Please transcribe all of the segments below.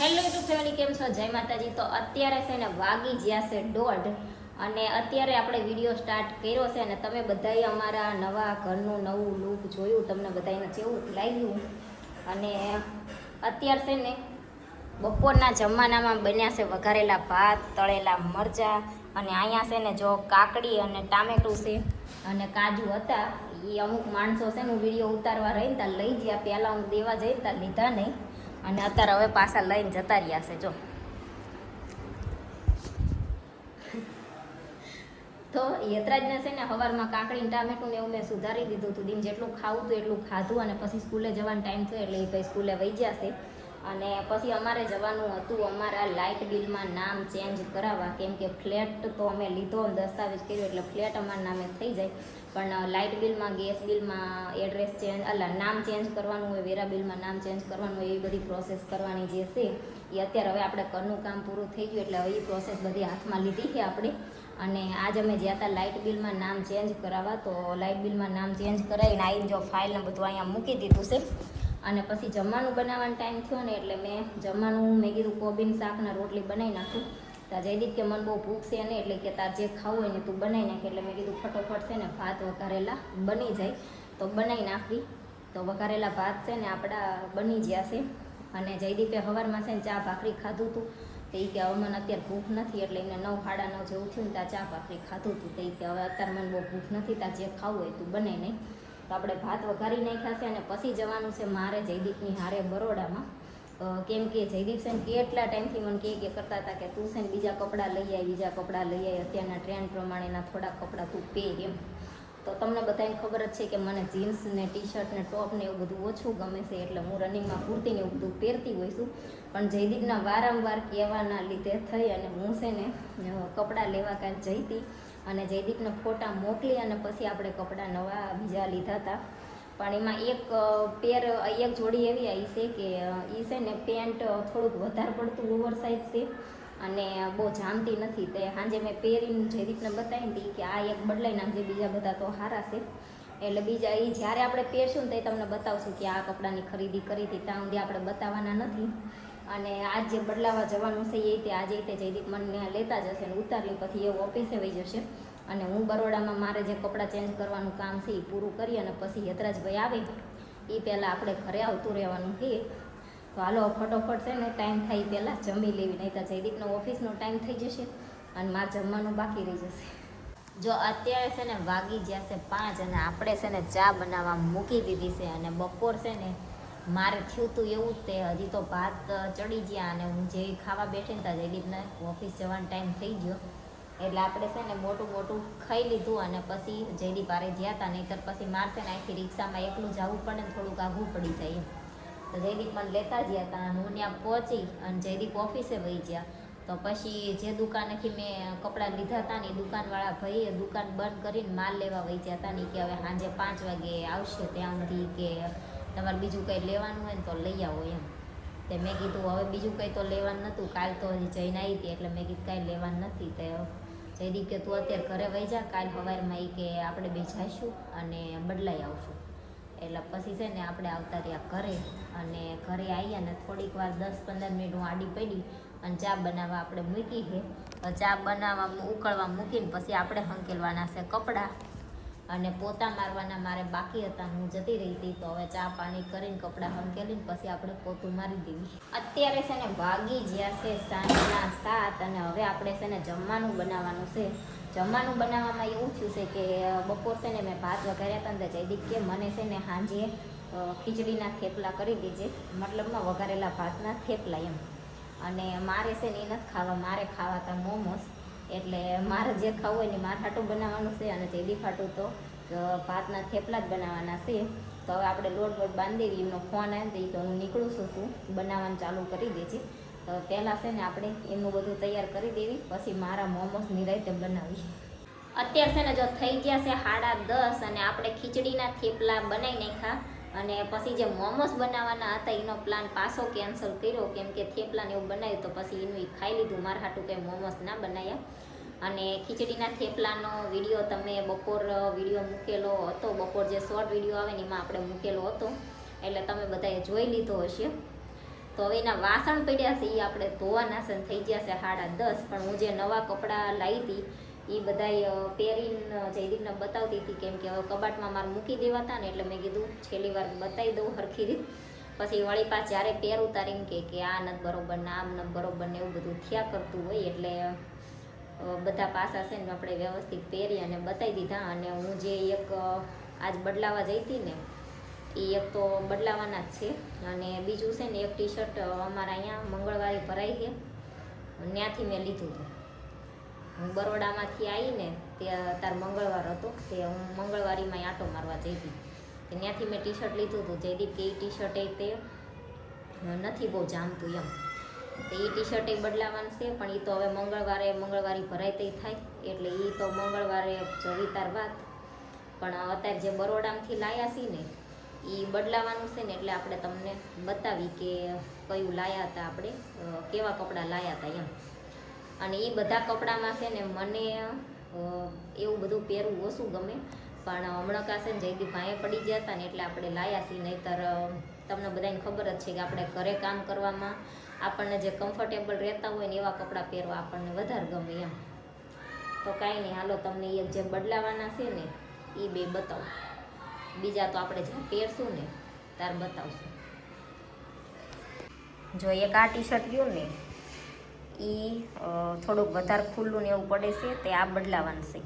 Hello YouTube family, કેમ છો? જય માતાજી. તો અત્યારે છે ને વાગી જ્યાં છે 1:30 અને અત્યારે આપણે વિડીયો સ્ટાર્ટ કર્યો છે અને તમે બધાએ અમારા નવા ઘરનું નવું લુક જોયું, તમને બધાને કેવું લાગ્યું. અને અત્યારે છે ને બપોરના જમવાનામાં બન્યા છે વઘારેલા ભાત, તળેલા મરચાં અને અહીંયા છે ને જો કાકડી અને ટામેટું છે અને કાજુ હતા. એ અમુક માણસો છે ને વિડીયો ઉતારવા રહીને ત્યાં લઈ ગયા, પહેલાં હું દેવા જઈને ત્યાં લીધા નહીં અને અત્યારે હવે પાછા લઈને જતા રહ્યા છે. જો તો યતરાજને છે ને સવારમાં કાકડી ટામેટું ને એવું મેં સુધારી દીધું હતું. દિન જેટલું ખાવું હતું એટલું ખાધું અને પછી સ્કૂલે જવાનો ટાઈમ થયો એટલે એ ભાઈ સ્કૂલે વહી જશે. અને પછી અમારે જવાનું હતું અમારા લાઇટ બિલમાં નામ ચેન્જ કરાવવા, કેમ કે ફ્લેટ તો અમે લીધો અને દસ્તાવેજ કર્યો એટલે ફ્લેટ અમારા નામે થઈ જાય, પણ લાઇટ બિલમાં, ગેસ બિલમાં એડ્રેસ ચેન્જ નામ ચેન્જ કરવાનું હોય, વેરા બિલમાં નામ ચેન્જ કરવાનું હોય, એવી બધી પ્રોસેસ કરવાની જે છે એ અત્યારે હવે આપણે ઘરનું કામ પૂરું થઈ ગયું એટલે હવે એ પ્રોસેસ બધી હાથમાં લીધી છે આપણે. અને આજ અમે જ્યાં હતા લાઇટ બિલમાં નામ ચેન્જ કરાવવા, તો લાઇટ બિલમાં નામ ચેન્જ કરાવીને આવીને જો ફાઇલને બધું અહીંયા મૂકી દીધું છે. અને પછી જમવાનું બનાવવાનો ટાઈમ થયો ને એટલે મેં કીધું કોબીન શાકના રોટલી બનાવી નાખું. તો જયદીપ કે મને બહુ ભૂખ છે ને, એટલે કે તાર જે ખાવું હોય ને તું બનાવી નાખે. એટલે મેં કીધું ફટોફટ છે ને ભાત વઘારેલા બની જાય તો બનાવી નાખવી. તો વઘારેલા ભાત છે ને આપણા બની ગયા છે. અને જયદીપે સવારમાં છે ને ચા ભાખરી ખાધું હતું. તો એ કે હવે મને અત્યારે ભૂખ નથી, એટલે એને 9, સાડા 9 જેવું થયું ને ત્યાં ચા ભાખરી ખાધું હતું. તો એ કે હવે અત્યારે મને બહુ ભૂખ નથી, ત્યાં જે ખાવું હોય તું બનાવી નહીં. તો આપણે ભાત વઘારી નાખ્યા છે અને પછી જવાનું છે મારે જયદીપની હારે બરોડામાં. કેમ કે જયદીપ છે ને કેટલા ટાઈમથી મને કે કરતા હતા કે તું છે ને બીજા કપડાં લઈ આવી, અત્યારના ટ્રેન્ડ પ્રમાણેના થોડા કપડાં તું પહેર એમ. તો તમને બધાને ખબર જ છે કે મને જીન્સ ને ટી શર્ટ ને ટોપ ને એવું બધું ઓછું ગમે છે, એટલે હું રનિંગમાં કુર્તી ને એવું બધું પહેરતી હોઈશ. પણ જયદીપના વારંવાર કહેવાના લીધે થઈ અને હું છે ને કપડાં લેવા કાલ જઈ હતી અને જયદીપને ફોટા મોકલી અને પછી આપણે કપડાં નવા બીજા લીધા હતા. પણ એમાં એક જોડી એવી આવી છે કે એ છે ને પેન્ટ થોડુંક વધારે પડતું ઓવરસાઇઝ છે અને બહુ જામતી નથી. તે સાંજે મેં પહેરીને જયદીપને બતાવી હતી કે આ એક બદલાઈ નાખજે, બીજા બધા તો સારા છે. એટલે બીજા એ જ્યારે આપણે પહેરશું ને તે તમને બતાવશું કે આ કપડાની ખરીદી કરી હતી, ત્યાં સુધી આપણે બતાવવાના નથી. અને આજ જે બદલાવા જવાનું છે એ આજે તે જયદીપ મને લેતા જશે ને ઉતારી પછી એ ઓફિસે વહી જશે. અને હું બરોડામાં મારે જે કપડાં ચેન્જ કરવાનું કામ છે એ પૂરું કરી અને પછી યતરાજભાઈ આવે એ પહેલાં આપણે ઘરે આવતું રહેવાનું છે. તો હાલો ફટોફટ છે ને ટાઈમ થાય પહેલાં જમી લેવી, નહીં તો જયદીપનો ઓફિસનો ટાઈમ થઈ જશે અને મારે જમવાનું બાકી રહી જશે. જો અત્યારે છે ને વાગી જ્યાં છે 5 અને આપણે છે ને ચા બનાવવા મૂકી દીધી છે. અને બપોર છે ને મારે થયું હતું એવું જ તે, હજી તો ભાત ચડી ગયા અને હું જે ખાવા બેઠી ને ત્યાં જયદીપને ઓફિસ જવાનો ટાઈમ થઈ ગયો એટલે આપણે છે ને મોટું ખાઈ લીધું અને પછી જયદીપ હારે ગયા હતા. નહીંતર પછી મારશે ને અહીંથી રિક્ષામાં એકલું જવું પડે ને થોડુંક આઘું પડી જાય એમ. તો જયદીપ મને લેતા ગયા હતા અને હું ત્યાં પહોંચી અને જયદીપ ઓફિસે વહી ગયા. તો પછી જે દુકાનેથી મેં કપડાં લીધા હતા ને એ દુકાનવાળા ભાઈએ દુકાન બંધ કરીને માલ લેવા વહી ગયા હતા ને કે હવે સાંજે 5 વાગે આવશે, ત્યાં સુધી કે તમારે બીજું કંઈ લેવાનું હોય ને તો લઈ આવો એમ. તે મેં કીધું હવે બીજું કંઈ તો લેવાનું નહોતું, કાલ તો હજી જઈને આવી હતી એટલે મેં કીધું કાંઈ લેવાનું નથી. તે જયદીપ કે તું અત્યારે ઘરે વહી જા, કાલ સવારમાં એ કે આપણે બે જઈશું અને બદલાઈ આવશું. એટલે પછી છે ને આપણે આવતા રહ્યા ઘરે અને ઘરે આવી અને થોડીક વાર 10-15 મિનિટ હું આડી પડી અને ચા બનાવવા આપણે મૂકી છે. ચા બનાવવા ઉકળવા મૂકીને પછી આપણે હંકેલવાના છે કપડાં અને પોતા મારવાના મારે બાકી હતા, હું જતી રહી હતી. તો હવે ચા પાણી કરીને કપડાં હંકેલીને પછી આપણે પોતું મારી દેવી. અત્યારે છે ને વાગી જ્યાં છે સાંજના 7 અને હવે આપણે છે ને જમવાનું બનાવવાનું છે. જમવાનું બનાવવામાં એવું થયું છે કે બપોર છે ને મેં ભાત વઘાર્યા હતા ને જયદીપ કે મને છે ને સાંજે ખીચડીના થેપલા કરી દેજે, મતલબમાં વઘારેલા ભાતના થેપલા એમ. અને મારે છે ને એ નથી ખાવા, મારે ખાવા હતા મોમોસ. એટલે મારે જે ખાવું હોય ને મારે હાટું બનાવવાનું છે અને જયદીપ હાટું તો ભાતના થેપલા જ બનાવવાના છે. તો હવે આપણે લોટ બાંધી દેવી. એમનો ફોન આવ્યો તો હું નીકળું છું, તું બનાવવાનું ચાલુ કરી દેજે. તો પહેલાં છે ને આપણે એમનું બધું તૈયાર કરી દેવી, પછી મારા મોમોસ નિરાંતે બનાવી. અત્યારે છે ને જો થઈ ગયા છે 10:30 અને આપણે ખીચડીના થેપલા બનાવી નાખ્યા. અને પછી જે મોમોસ બનાવવાના હતા એનો પ્લાન પાછો કેન્સલ કર્યો, કેમ કે થેપલાને એવું બનાવ્યું તો પછી એનું એ ખાઈ લીધું, મારા હાટું કંઈ મોમોસ ના બનાવ્યા. અને ખીચડીના થેપલાનો વિડીયો તમે બપોર વિડીયો મૂકેલો હતો, બપોર જે શોર્ટ વિડીયો આવે ને એમાં આપણે મૂકેલો હતો એટલે તમે બધાએ જોઈ લીધો હશે. તો હવે એના વાસણ પડ્યા છે એ આપણે ધોવાના છે થઈ ગયા છે 10:30. પણ હું જે નવા કપડાં લાવી હતી એ બધાય પહેરીને જયદીપને બતાવતી હતી, કેમ કે હવે કબાટમાં મારે મૂકી દેવા હતા ને, એટલે મેં કીધું છેલ્લી વાર બતાવી દઉં હરખી રીત. પછી વળી પાછ જ્યારે પહેરું તારે એમ કે આ નથી બરોબર ને આમ નથી બરોબર ને એવું બધું થયા કરતું હોય, એટલે બધા પાસા છે ને આપણે વ્યવસ્થિત પહેરી અને બતાવી દીધા. અને હું જે એક આજ બદલાવા જઈ હતી ને એ એક તો બદલાવાના જ છે, અને બીજું છે ને એક ટી શર્ટ અમારા અહીંયા મંગળવારે ભરાઈ છે, ત્યાંથી મેં લીધું હતું. હું બરોડામાંથી આવીને તાર મંગળવાર હતો તે હું મંગળવારીમાં આંટો મારવા જઈ હતી, ત્યાંથી મેં ટી શર્ટ લીધું હતું. જયદીપ કે એ ટી શર્ટ તે નથી બહુ જામતું એમ, તો એ ટી શર્ટ બદલાવાનું છે. પણ એ તો હવે મંગળવારે ભરાય તે થાય, એટલે એ તો મંગળવારે જવી તાર વાત. પણ અત્યારે જે બરોડામાંથી લાયા છીએ ને એ બદલાવાનું છે ને, એટલે આપણે તમને બતાવી કે કયું લાયા હતા આપણે, કેવા કપડાં લાયા હતા એમ. અને એ બધા કપડામાં છે ને મને એવું બધું પહેરવું ઓછું ગમે, પણ હમણાં કાશે ને જયદીપ ભાંયે પડી ગયા હતા ને એટલે આપણે લાયા છીએ. નહીંતર તમને બધાને ખબર જ છે કે આપણે ઘરે કામ કરવામાં આપણને જે કમ્ફર્ટેબલ રહેતા હોય ને એવા કપડાં પહેરવા આપણને વધારે ગમે એમ. તો કાંઈ નહીં, હાલો તમને એક જે બદલાવાના છે ને એ બે બતાવું, બીજા તો આપણે જ્યાં પહેરશું ને તાર બતાવશું. જો એક આ ટી શર્ટ રહ્યું ને એ થોડુંક વધારે ખુલ્લું ને એવું પડે છે, તે આ બદલાવાનું છે.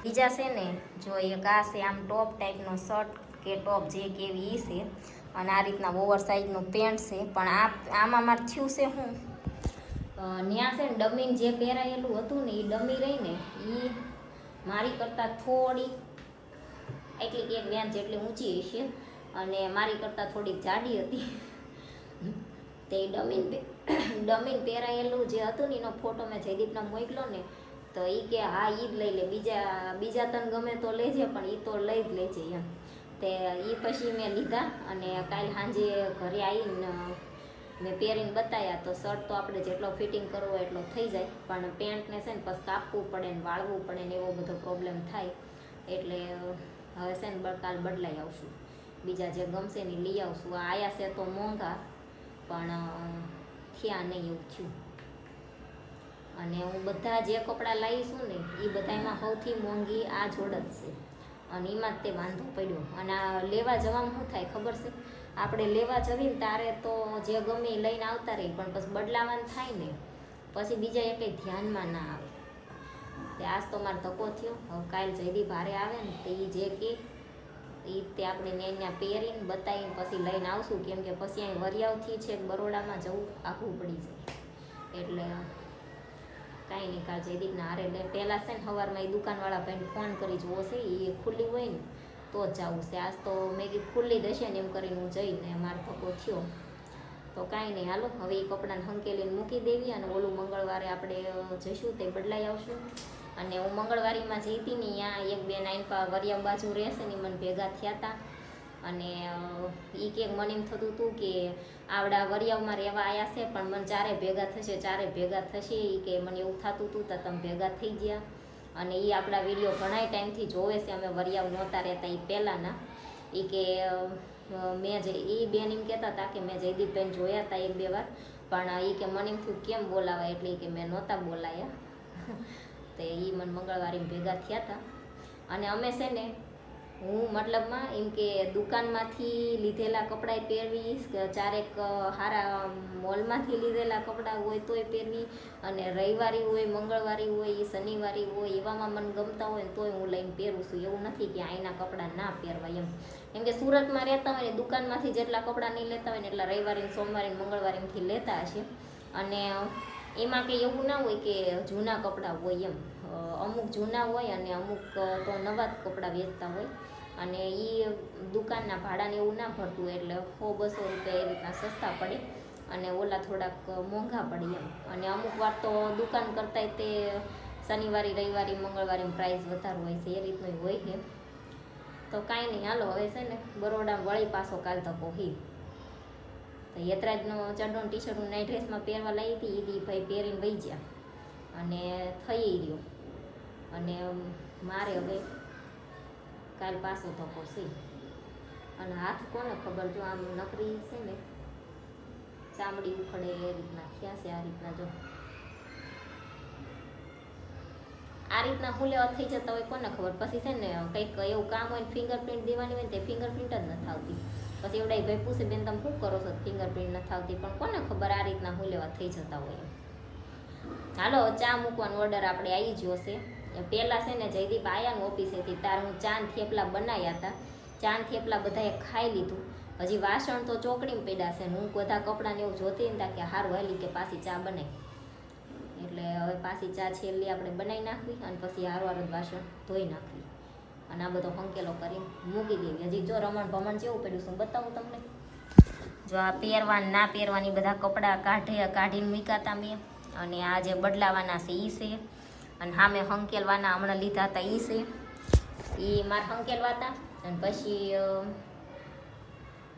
બીજા છે ને જો એક આ છે આમ ટોપ ટાઈપનો શર્ટ કે ટોપ જે કેવી એ છે, અને આ રીતના ઓવર સાઇઝનું પેન્ટ છે. પણ આમાં મારે થયું છે હું ત્યાં છે ને ડમિંગ જે પહેરાયેલું હતું ને એ ડમી રહીને એ મારી કરતાં થોડી એટલી કે એક વ્યાન જેટલી ઊંચી હશે, અને મારી કરતાં થોડીક જાડી હતી. તે ડમીન પહેરાયેલું જે હતું ને એનો ફોટો મેં જયદીપને મોકલો ને, તો એ કે હા એ જ લઈ લે, બીજા તને ગમે તો લેજે, પણ એ તો લઈ જ લેજે એમ. તે એ પછી મેં લીધા, અને કાલે સાંજે ઘરે આવીને મેં પહેરીને બતાવ્યા. તો શર્ટ તો આપણે જેટલો ફિટિંગ કરવો એટલો થઈ જાય, પણ પેન્ટને છે ને પછી કાપવું પડે ને વાળવું પડે ને એવો બધો પ્રોબ્લેમ થાય. એટલે હવે છે ને કાલ બદલાઈ આવશું, બીજા જે ગમશે ને લઈ આવશું. આ આયા છે તો મોંઘા, પણ થયા નહીં એવું થયું. અને હું બધા જે કપડાં લાવીશું ને એ બધામાં સૌથી મોંઘી આ જોડ જ છે, અને એમાં જ તે વાંધો પડ્યો. અને આ લેવા જવામાં શું થાય ખબર છે, આપણે લેવા જવીને તારે તો જે ગમે એ લઈને આવતા રહી, પણ પછી બદલાવાનું થાય ને પછી બીજા એ કંઈ ધ્યાનમાં ના આવે. તે આજ તો મારો ધક્કો થયો. હવે કાલ જયદીપ ભારે આવે ને તો એ જે કે એ તે આપણે ત્યાં પહેરીને બતાવીને પછી લઈને આવશું, કેમ કે પછી અહીં વરિયાવથી છે બરોડામાં જવું આઘું પડી જાય. એટલે કાંઈ નહીં, કાલ જયદીપના હારે લે. પહેલાં છે ને સવારમાં એ દુકાનવાળા ભાઈને ફોન કરી જોવો છે, એ ખુલ્લી હોય ને તો જ જવું છે. આજ તો મેં કીધું ખુલ્લી જ હશે ને એમ કરીને હું જઈને મારો ધક્કો થયો. તો કાંઈ નહીં, હાલો હવે એ કપડાને હંકેલીને મૂકી દેવી, અને ઓલું મંગળવારે આપણે જઈશું તે બદલાઈ આવશું. અને હું મંગળવારીમાં જઈ હતી ને ત્યાં એક બેન આઈન વરિયાવ બાજુ રહેશે ને મને ભેગા થયા હતા, અને એ કંઈક મને એમ થતું હતું કે આવડા વરિયાવમાં રહેવા આવ્યા છે, પણ મને ચારે ભેગા થશે એ કે મને એવું થતું હતું તો તમે ભેગા થઈ ગયા. અને એ આપણા વિડીયો ઘણા ટાઈમથી જોવે છે, અમે વરિયાવ નહોતા રહેતા એ પહેલાંના. એ કે મેં એ બેન એમ કહેતા હતા કે મેં જયદીપબેન જોયા હતા 1-2 વાર, પણ એ કે મને એમ થયું કેમ બોલાવા, એટલે કે મેં નહોતા બોલાયા. તે એ મને મંગળવારે ભેગા થયા હતા. અને અમે છે ને હું મતલબમાં એમ કે દુકાનમાંથી લીધેલા કપડાં પહેરવી, ચારેક સારા મોલમાંથી લીધેલા કપડાં હોય તોય પહેરવી, અને રવિવારી હોય, મંગળવારી હોય, શનિવારી હોય, એવામાં મને ગમતા હોય ને તોય હું લઈને પહેરું છું. એવું નથી કે અહીંના કપડાં ના પહેરવા એમ. કેમ કે સુરતમાં રહેતા હોય ને દુકાનમાંથી જેટલા કપડાં નહીં લેતા હોય ને એટલા રવિવારે, સોમવારે, મંગળવારેથી લેતા હશે. અને એમાં કંઈ એવું ના હોય કે જૂના કપડાં હોય એમ, અમુક જૂના હોય અને અમુક તો નવા જ કપડાં વેચતા હોય. અને એ દુકાનના ભાડાને એવું ના ભરતું હોય, એટલે 100-200 રૂપિયા એ રીતના સસ્તા પડે, અને ઓલા થોડાક મોંઘા પડે એમ. અને અમુક વાર તો દુકાન કરતાંય તે શનિવારે, રવિવારે, મંગળવારે પ્રાઇસ વધારે હોય છે, એ રીતનું હોય છે. તો કાંઈ નહીં, હાલો હવે છે ને બરોડા વળી પાછો કાલ ધક્કો હી. તો યતરાજનો ચડ્ડો ટી શર્ટ હું નાઇટ ડ્રેસમાં પહેરવા લાવી હતી, એ ભાઈ પહેરીને વહી ગયા, અને થઈ રહ્યો. અને મારે હવે કાલ પાછો ધક્કો છે. અને હાથ કોને ખબર, જો આમ નકરી છે ને ચામડી ઉખડે એ રીતના થયા છે. આ રીતના જો આ રીતના હુલેવા થઈ જતા હોય કોને ખબર. પછી છે ને કંઈક એવું કામ હોય ફિંગરપ્રિન્ટ દેવાની હોય ને તે ફિંગરપ્રિન્ટ જ નથી આવતી. પછી એવડાય ભાઈ પૂછે બેન તમે શું કરો છો ફિંગરપ્રિન્ટ નથી આવતી, પણ કોને ખબર આ રીતના હુલેવા થઈ જતા હોય. હાલો ચા મૂકવાનો ઓર્ડર આપણે આવી ગયો છે. પહેલાં છે ને જયદીપ આયાનું ઓફિસેથી તાર હું ચાંદ થેપલા બનાવ્યા હતા. ચાંદ થેપલા બધાએ ખાઈ લીધું. હજી વાસણ તો ચોકડીમાં પડ્યા છે ને હું બધા કપડાને એવું જોતી હતા કે હારું હાલી કે પાછી ચા બનાવી. એટલે હવે પાછી ચા છેલ્લી આપણે બનાવી નાખવી અને પછી હારવાર જ વાસણ ધોઈ નાખવી અને આ બધો હંકેલો કરીને મૂકી દેવી. હજી જો રમણ ભમણ જેવું પડ્યું છે બતાવું તમને. જો આ પહેરવાના ના પહેરવાની બધા કપડાં કાઢીને મૂકાતા મેં, અને આ જે બદલાવાના છે એ છે, અને સામે હંકેલવાના હમણાં લીધા હતા એ છે, એ મારે હંકેલવા હતા. અને પછી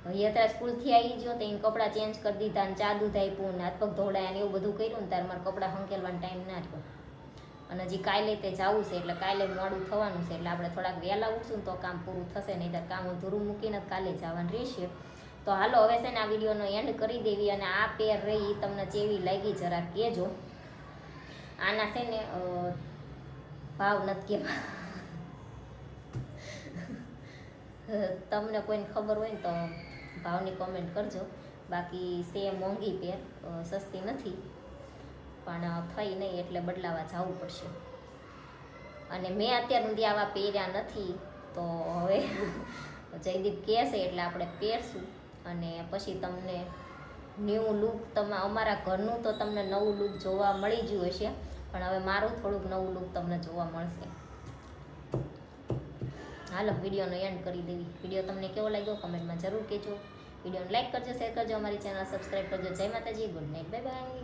અત્યારે સ્કૂલથી આવી ગયો તો એને કપડાં ચેન્જ કરી દીધા અને ચા દૂધ આપ્યું ને હાથ પગ ધોવડાયા ને એવું બધું કર્યું ને ત્યારે મારે કપડાં હંકેલવાનો ટાઈમ ના રહ્યો. અને હજી કાલે તે જવું છે એટલે કાલે મોડું થવાનું છે એટલે આપણે થોડાક વહેલા ઉઠશું ને તો કામ પૂરું થશે, નહીં તો કામ અધૂરું મૂકીને કાલે જવાનું રહેશે. તો હાલો હવે છે ને આ વિડીયોનો એન્ડ કરી દેવી. અને આ પેર રહી એ તમને જેવી લાગી જરા કહેજો. આના છે ને ભાવ નથી કહેવા, તમને કોઈને ખબર હોય ને તો ભાવની કોમેન્ટ કરજો. બાકી છે મોંઘી પેર, સસ્તી નથી, પણ થઈ નહીં એટલે બદલાવા જવું પડશે. અને મેં અત્યાર સુધી આવા પહેર્યા નથી તો હવે જયદીપ કહે છે એટલે આપણે પહેરશું. અને પછી તમને ન્યૂ લુક અમારા ઘરનું તો તમને નવું લુક જોવા મળી ગયું હશે, પણ હવે મારું થોડુંક નવું લુક તમને જોવા મળશે. હાલો વિડીયોનો એન્ડ કરી દેવી. વિડીયો તમને કેવો લાગ્યો કમેન્ટમાં જરૂર કહેજો. વિડીયોને લાઈક કરજો, શેર કરજો, અમારી ચેનલ સબસ્ક્રાઈબ કરજો. જય માતાજી, ગુડ નાઇટ, બાય બાય.